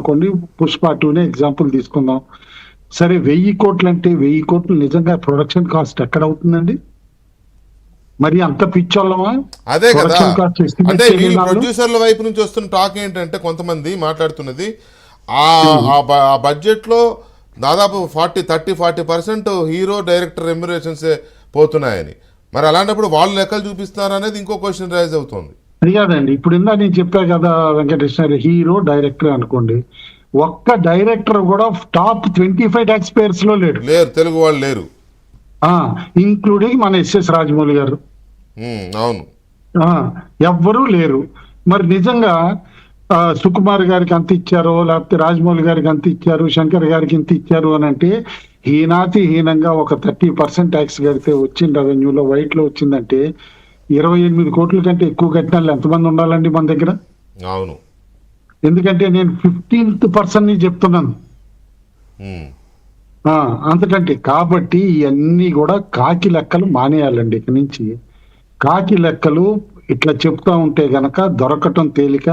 కొన్ని పుష్ప 2నే ఎగ్జాంపుల్ తీసుకుందాం. సరే 1000 కోట్లు అంటే 1000 కోట్లు నిజంగా ప్రొడక్షన్ కాస్ట్ ఎక్కడ అవుతుందండి? మరి అంత పిచ్చోళ్ళమా? అదే కదా. ప్రొడక్షన్ కాస్ట్ అంటే ఎస్టిమేట్ వీళ్ళు చేయలేని వాళ్ళు? ప్రొడ్యూసర్ల వైపు నుంచి వస్తున్న టాక్ ఏంటంటే కొంతమంది మాట్లాడుతున్నది ఆ బడ్జెట్లో దాదాపు 30-40% హీరో డైరెక్టర్ రెమ్యునరేషన్స్ పోతున్నాయని. మరి అలాంటప్పుడు వాళ్ళు లెక్కలు చూపిస్తున్నారు అనేది ఇంకో క్వశ్చన్ రైజ్ అవుతుంది. అది కాదండి. ఇప్పుడు నేను చెప్పా కదా వెంకటేష్ గారు, హీరో డైరెక్టర్ అనుకోండి. ఒక్క డైరెక్టర్ కూడా టాప్ 25 ట్యాక్స్ పేయర్స్ లో లేడు. లేరు, తెలుగు వాళ్ళు లేరు. ఇంక్లూడింగ్ మన ఎస్ఎస్ రాజమౌళి గారు. అవును, ఎవ్వరూ లేరు. మరి నిజంగా సుకుమార్ గారికి అంత ఇచ్చారో, లేకపోతే రాజమౌళి గారికి అంత ఇచ్చారు, శంకర్ గారికి ఇంత ఇచ్చారు అని అంటే హీనాతి హీనంగా ఒక 30% ట్యాక్స్ కడితే వచ్చిన రెవెన్యూలో వైట్ లో వచ్చిందంటే 28 కోట్ల కంటే ఎక్కువ కట్టిన వాళ్ళు ఎంతమంది ఉండాలండి మన దగ్గర? అవును. ఎందుకంటే నేను 15% చెప్తున్నాను. అంతకంటే కాబట్టి ఇవన్నీ కూడా కాకి లెక్కలు మానేయాలండి. ఇక నుంచి కాకి లెక్కలు ఇట్లా చెప్తా ఉంటే గనక దొరకటం తేలిక.